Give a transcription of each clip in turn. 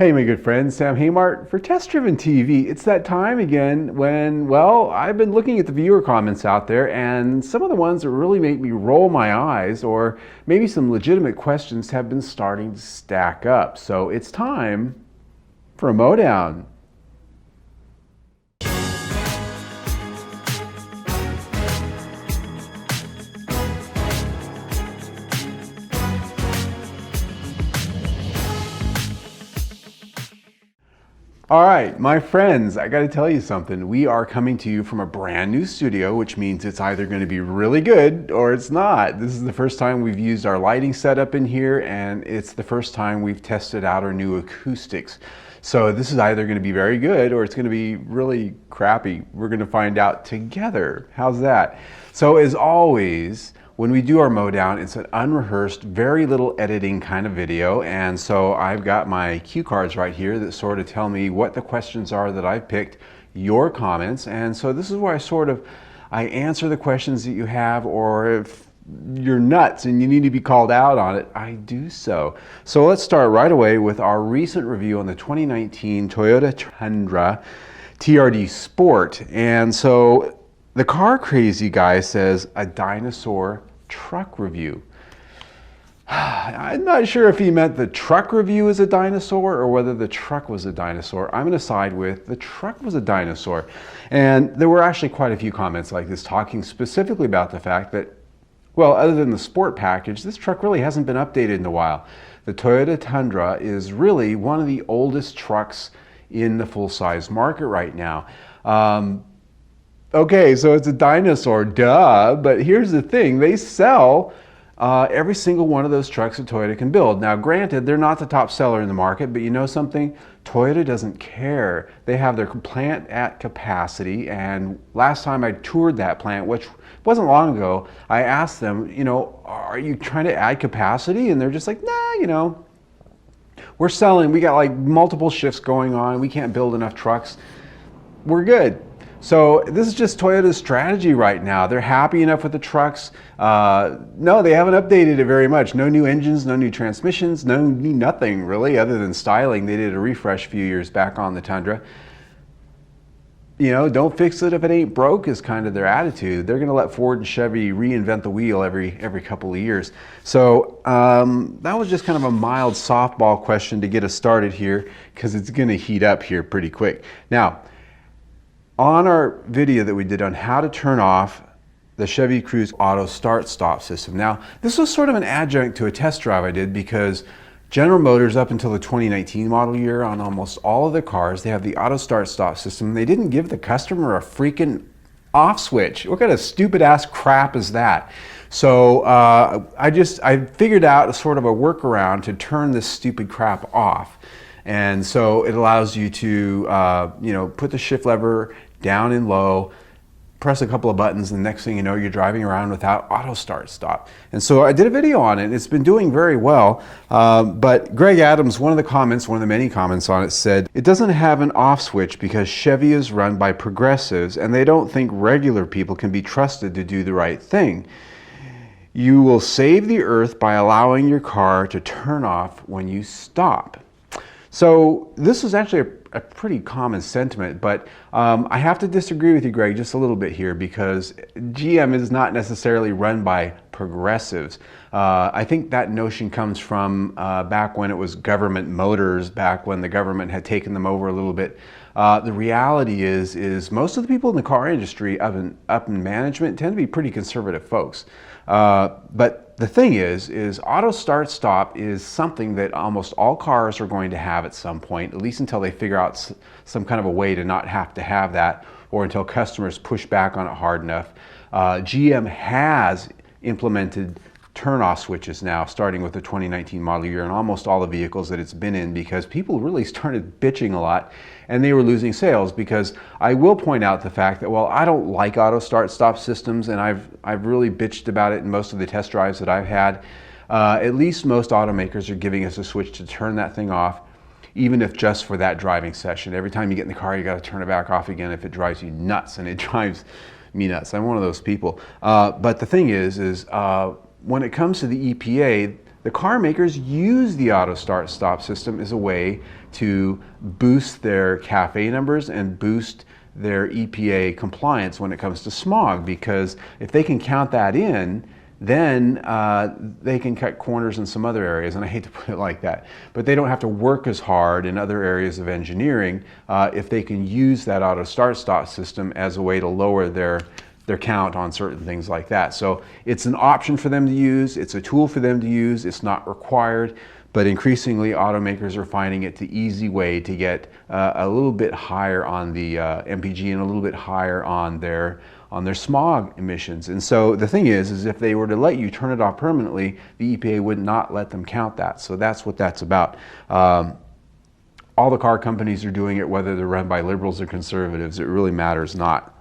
Hey, my good friend, Sam Haymart for Test Driven TV. It's that time again when, well, I've been looking at the viewer comments out there, and some of the ones that really make me roll my eyes, or maybe some legitimate questions, have been starting to stack up. So it's time for a Mow Down. All right, my friends, I gotta tell you something. We are coming to you from a brand new studio, which means it's either gonna be really good or it's not. This is the first time we've used our lighting setup in here, and it's the first time we've tested out our new acoustics. So this is either gonna be very good or it's gonna be really crappy. We're gonna find out together. How's that? So as always, when we do our Mow Down, it's an unrehearsed, very little editing kind of video, and so I've got my cue cards right here that sort of tell me what the questions are that I've picked, your comments, and so this is where I answer the questions that you have, or if you're nuts and you need to be called out on it, I do so. So let's start right away with our recent review on the 2019 Toyota Tundra TRD Sport, and so the car crazy guy says a dinosaur truck review. I'm not sure if he meant the truck review is a dinosaur or whether the truck was a dinosaur. I'm going to side with the truck was a dinosaur. And there were actually quite a few comments like this talking specifically about the fact that, well, other than the sport package, this truck really hasn't been updated in a while. The Toyota Tundra is really one of the oldest trucks in the full-size market right now. Okay, so it's a dinosaur, duh, but here's the thing, they sell every single one of those trucks that Toyota can build. Now granted, they're not the top seller in the market, but you know something? Toyota doesn't care. They have their plant at capacity, and last time I toured that plant, which wasn't long ago, I asked them, you know, are you trying to add capacity? And they're just like, nah, you know, we're selling, we got like multiple shifts going on, we can't build enough trucks, we're good. So this is just Toyota's strategy right now. They're happy enough with the trucks. No, they haven't updated it very much. No new engines, no new transmissions, nothing really other than styling. They did a refresh a few years back on the Tundra. You know, don't fix it if it ain't broke is kind of their attitude. They're gonna let Ford and Chevy reinvent the wheel every couple of years. So that was just kind of a mild softball question to get us started here, because it's gonna heat up here pretty quick. Now, on our video that we did on how to turn off the Chevy Cruise auto start-stop system. Now, this was sort of an adjunct to a test drive I did because General Motors, up until the 2019 model year, on almost all of their cars, they have the auto start-stop system. They didn't give the customer a freaking off switch. What kind of stupid ass crap is that? So I figured out a sort of a workaround to turn this stupid crap off. And so it allows you to, you know, put the shift lever down and low, press a couple of buttons, and the next thing you know, you're driving around without auto start stop. And so I did a video on it. It's been doing very well. But Greg Adams, one of the many comments on it, said, it doesn't have an off switch because Chevy is run by progressives and they don't think regular people can be trusted to do the right thing. You will save the earth by allowing your car to turn off when you stop. So this is actually a pretty common sentiment, but I have to disagree with you, Greg, just a little bit here, because GM is not necessarily run by progressives. I think that notion comes from back when it was government motors, back when the government had taken them over a little bit. The reality is most of the people in the car industry up in management tend to be pretty conservative folks. But the thing is auto start stop is something that almost all cars are going to have at some point, at least until they figure out some kind of a way to not have to have that, or until customers push back on it hard enough. GM has implemented turn-off switches now, starting with the 2019 model year, and almost all the vehicles that it's been in, because people really started bitching a lot and they were losing sales. Because I will point out the fact that, well, I don't like auto start-stop systems, and I've really bitched about it in most of the test drives that I've had. At least most automakers are giving us a switch to turn that thing off, even if just for that driving session. Every time you get in the car, you got to turn it back off again if it drives you nuts, and it drives me nuts. I'm one of those people. But the thing is when it comes to the EPA, the car makers use the auto start stop system as a way to boost their CAFE numbers and boost their EPA compliance when it comes to smog, because if they can count that in, then they can cut corners in some other areas, and I hate to put it like that, but they don't have to work as hard in other areas of engineering if they can use that auto start stop system as a way to lower their count on certain things like that. So it's an option for them to use, it's a tool for them to use, it's not required, but increasingly automakers are finding it the easy way to get a little bit higher on the MPG and a little bit higher on their smog emissions. And so the thing is if they were to let you turn it off permanently, the EPA would not let them count that. So that's what that's about. All the car companies are doing it, whether they're run by liberals or conservatives. It really matters not.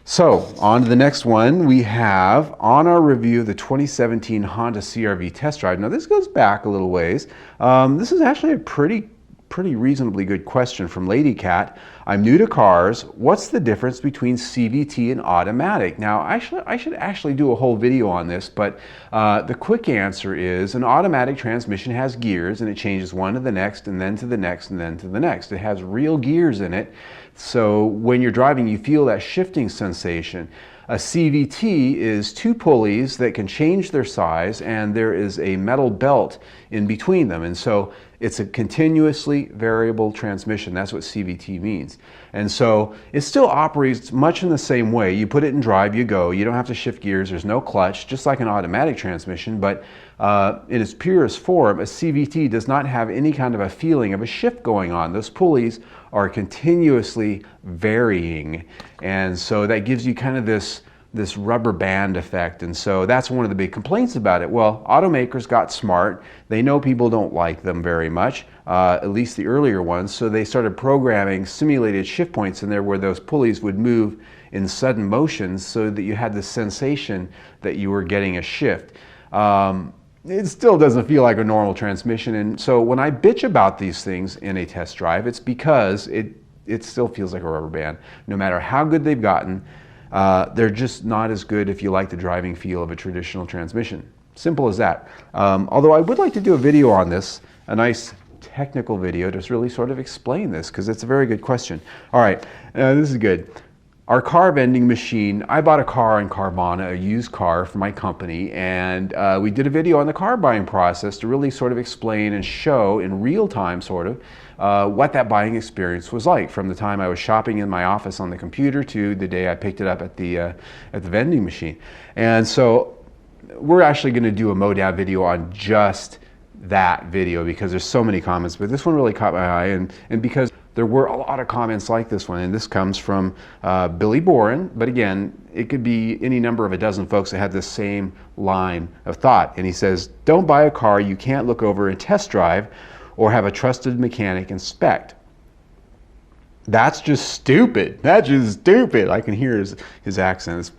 So on to the next one. We have on our review of the 2017 Honda CR-V test drive. Now this goes back a little ways. This is actually a pretty reasonably good question from Lady Cat. I'm new to cars. What's the difference between CVT and automatic? Now I should actually do a whole video on this, but the quick answer is an automatic transmission has gears, and it changes one to the next and then to the next and then to the next. It has real gears in it. So when you're driving, you feel that shifting sensation. A CVT is two pulleys that can change their size, and there is a metal belt in between them. And so it's a continuously variable transmission. That's what CVT means. And so it still operates much in the same way. You put it in drive, you go. You don't have to shift gears. There's no clutch, just like an automatic transmission. But in its purest form, a CVT does not have any kind of a feeling of a shift going on. Those pulleys are continuously varying. And so that gives you kind of this rubber band effect. And so that's one of the big complaints about it. Well, automakers got smart. They know people don't like them very much, at least the earlier ones. So they started programming simulated shift points in there where those pulleys would move in sudden motions so that you had the sensation that you were getting a shift. It still doesn't feel like a normal transmission. And so when I bitch about these things in a test drive, it's because it still feels like a rubber band. No matter how good they've gotten, they're just not as good if you like the driving feel of a traditional transmission. Simple as that. Although I would like to do a video on this, a nice technical video to really sort of explain this, because it's a very good question. All right, this is good. Our car vending machine, I bought a car in Carvana, a used car for my company, and we did a video on the car buying process to really sort of explain and show in real time sort of what that buying experience was like, from the time I was shopping in my office on the computer to the day I picked it up at the vending machine. And so we're actually going to do a Mow Down video on just that video because there's so many comments, but this one really caught my eye, and because there were a lot of comments like this one, and this comes from Billy Boren, but again, it could be any number of a dozen folks that had the same line of thought. And he says, don't buy a car you can't look over and test drive or have a trusted mechanic inspect. That's just stupid. That's just stupid. I can hear his accent,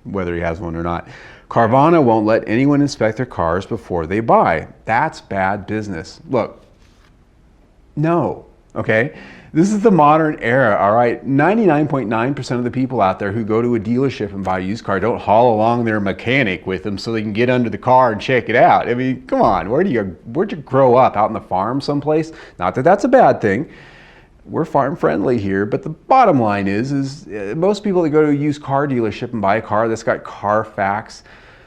whether he has one or not. Carvana won't let anyone inspect their cars before they buy. That's bad business. Look, no, okay? This is the modern era, all right? 99.9% of the people out there who go to a dealership and buy a used car don't haul along their mechanic with them so they can get under the car and check it out. I mean, come on, where'd you grow up? Out on the farm someplace? Not that that's a bad thing. We're farm friendly here, but the bottom line is most people that go to a used car dealership and buy a car that's got Carfax,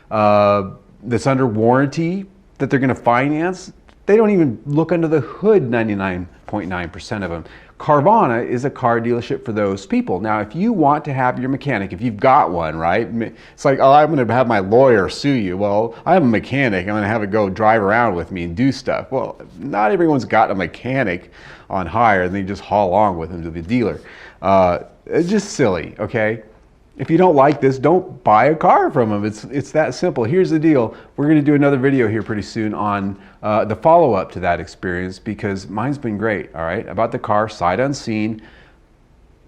that's under warranty, that they're gonna finance, they don't even look under the hood 99.9% of them. Carvana is a car dealership for those people. Now, if you want to have your mechanic, if you've got one, right? It's like, oh, I'm gonna have my lawyer sue you. Well, I have a mechanic, I'm gonna have it go drive around with me and do stuff. Well, not everyone's got a mechanic on hire and they just haul along with him to the dealer. It's just silly, okay? If you don't like this, don't buy a car from them. It's that simple. Here's the deal. We're going to do another video here pretty soon on the follow-up to that experience, because mine's been great, all right? About the car, sight unseen.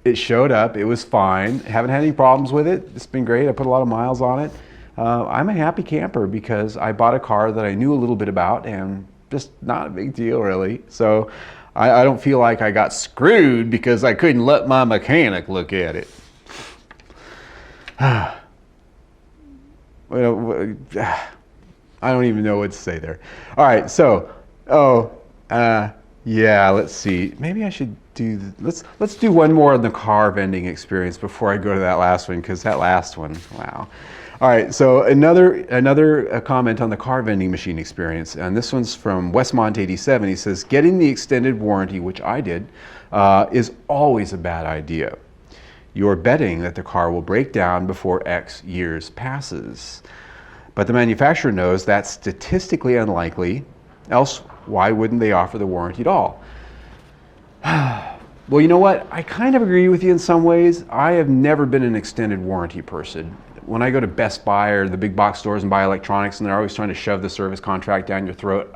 It showed up. It was fine. Haven't had any problems with it. It's been great. I put a lot of miles on it. I'm a happy camper because I bought a car that I knew a little bit about, and just not a big deal, really. So I don't feel like I got screwed because I couldn't let my mechanic look at it. Well, I don't even know what to say there. All right, so, yeah, let's see. Maybe I should do, let's do one more on the car vending experience before I go to that last one, because that last one, wow. All right, so another comment on the car vending machine experience, and this one's from Westmont87. He says, getting the extended warranty, which I did, is always a bad idea. You're betting that the car will break down before X years passes. But the manufacturer knows that's statistically unlikely, else why wouldn't they offer the warranty at all? Well, you know what? I kind of agree with you in some ways. I have never been an extended warranty person. When I go to Best Buy or the big box stores and buy electronics and they're always trying to shove the service contract down your throat,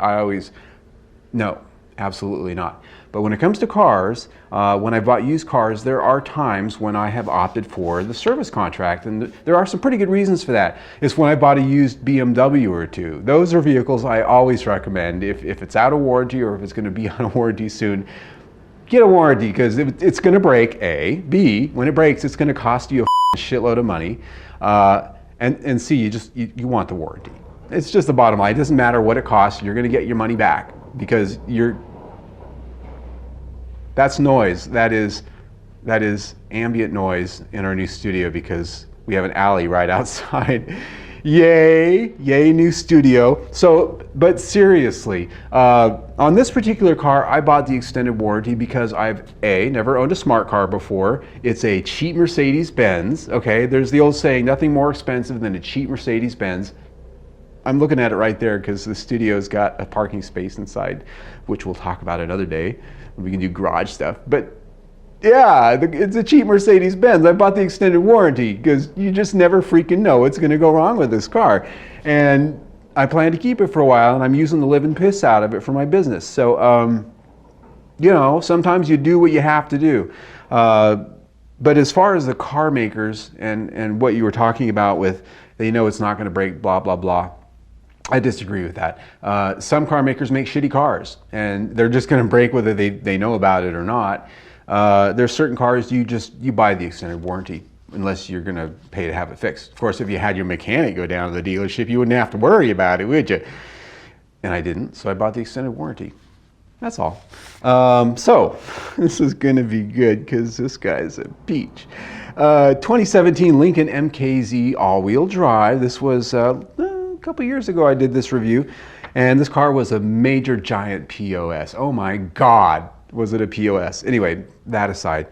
no, absolutely not. But when it comes to cars, when I bought used cars, there are times when I have opted for the service contract, and there are some pretty good reasons for that. It's when I bought a used BMW or two. Those are vehicles I always recommend. If it's out of warranty or if it's going to be out of warranty soon, get a warranty, because it's going to break, A. B, when it breaks, it's going to cost you a shitload of money. And C, you want the warranty. It's just the bottom line. It doesn't matter what it costs. You're going to get your money back, because that's noise. That is ambient noise in our new studio, because we have an alley right outside. Yay, new studio. So, but seriously, on this particular car, I bought the extended warranty because I've never owned a smart car before. It's a cheap Mercedes-Benz, okay? There's the old saying, nothing more expensive than a cheap Mercedes-Benz. I'm looking at it right there because the studio's got a parking space inside, which we'll talk about another day. We can do garage stuff. But yeah, it's a cheap Mercedes-Benz. I bought the extended warranty because you just never freaking know what's going to go wrong with this car. And I plan to keep it for a while, and I'm using the living piss out of it for my business. So, you know, sometimes you do what you have to do. But as far as the car makers and what you were talking about with, they know it's not going to break, blah, blah, blah. I disagree with that. Some car makers make shitty cars, and they're just going to break whether they know about it or not. There's certain cars you buy the extended warranty unless you're going to pay to have it fixed. Of course, if you had your mechanic go down to the dealership, you wouldn't have to worry about it, would you? And I didn't, so I bought the extended warranty. That's all. So this is going to be good because this guy's a peach. 2017 Lincoln MKZ all-wheel drive. This was a couple years ago I did this review, and this car was a major giant POS. Oh my God, was it a POS? Anyway, that aside.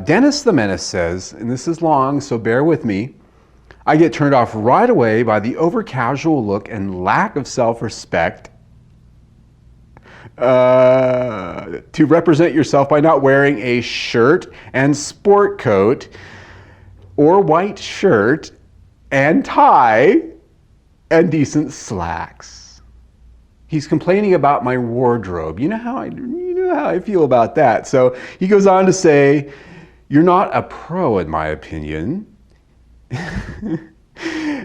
Dennis the Menace says, and this is long, so bear with me, I get turned off right away by the over-casual look and lack of self-respect to represent yourself by not wearing a shirt and sport coat or white shirt and tie and decent slacks. He's complaining about my wardrobe. You know how I feel about that. So he goes on to say, you're not a pro in my opinion.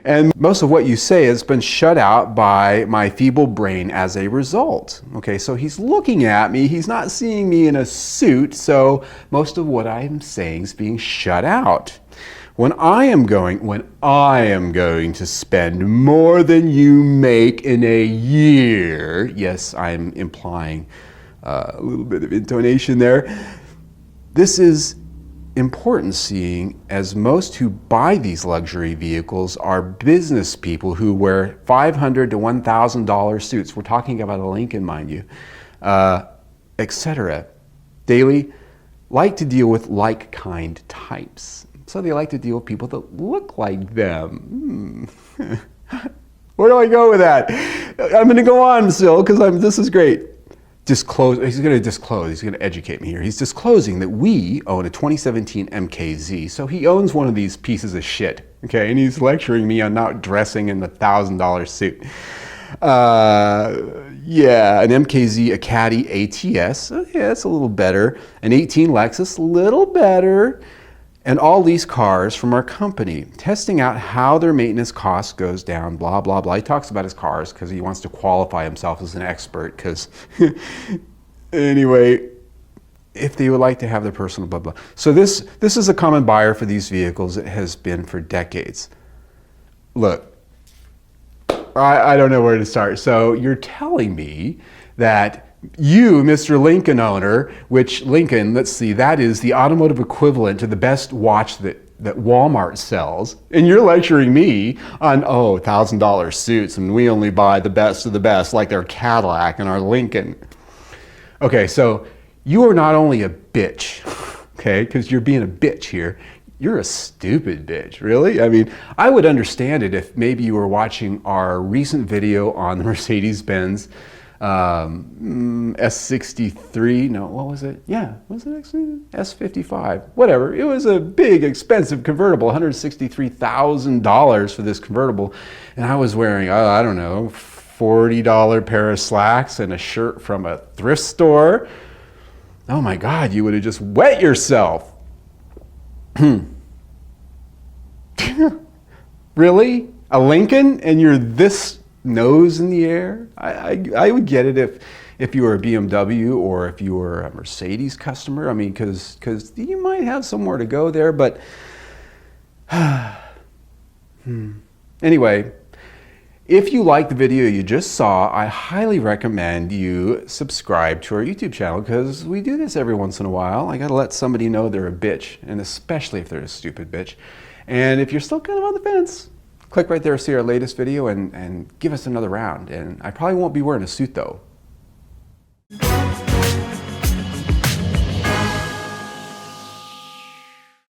And most of what you say has been shut out by my feeble brain as a result. Okay, so he's looking at me, he's not seeing me in a suit, so most of what I'm saying is being shut out. When I am going to spend more than you make in a year, yes, I'm implying a little bit of intonation there. This is important, seeing as most who buy these luxury vehicles are business people who wear $500 to $1,000 suits. We're talking about a Lincoln, mind you, etc. Daily like to deal with like-kind types. So they like to deal with people that look like them. Where do I go with that? I'm going to go on still because this is great. He's going to disclose, he's going to educate me here. He's disclosing that we own a 2017 MKZ, so he owns one of these pieces of shit, okay? And he's lecturing me on not dressing in the $1,000 suit. Yeah, an MKZ, a Caddy ATS, yeah, it's a little better. An 18 Lexus, little better. And all these cars from our company, testing out how their maintenance cost goes down, blah, blah, blah. He talks about his cars because he wants to qualify himself as an expert because, anyway, if they would like to have their personal blah, blah. So this is a common buyer for these vehicles. It has been for decades. Look, I don't know where to start. So you're telling me that you, Mr. Lincoln owner, which Lincoln, let's see, that is the automotive equivalent to the best watch that Walmart sells. And you're lecturing me on, oh, $1,000 suits, and we only buy the best of the best, like their Cadillac and our Lincoln. Okay, so you are not only a bitch, okay, because you're being a bitch here. You're a stupid bitch, really? I mean, I would understand it if maybe you were watching our recent video on the Mercedes-Benz S63, no, what was it? Yeah, was it actually S55? Whatever. It was a big, expensive convertible, $163,000 for this convertible. And I was wearing, I don't know, $40 pair of slacks and a shirt from a thrift store. Oh my God, you would have just wet yourself. Really? A Lincoln and you're this nose in the air? I would get it if you were a BMW or if you were a Mercedes customer. I mean, because you might have somewhere to go there, but anyway, if you like the video you just saw, I highly recommend you subscribe to our YouTube channel because we do this every once in a while. I gotta let somebody know they're a bitch, and especially if they're a stupid bitch. And if you're still kind of on the fence, click right there to see our latest video and give us another round. And I probably won't be wearing a suit though.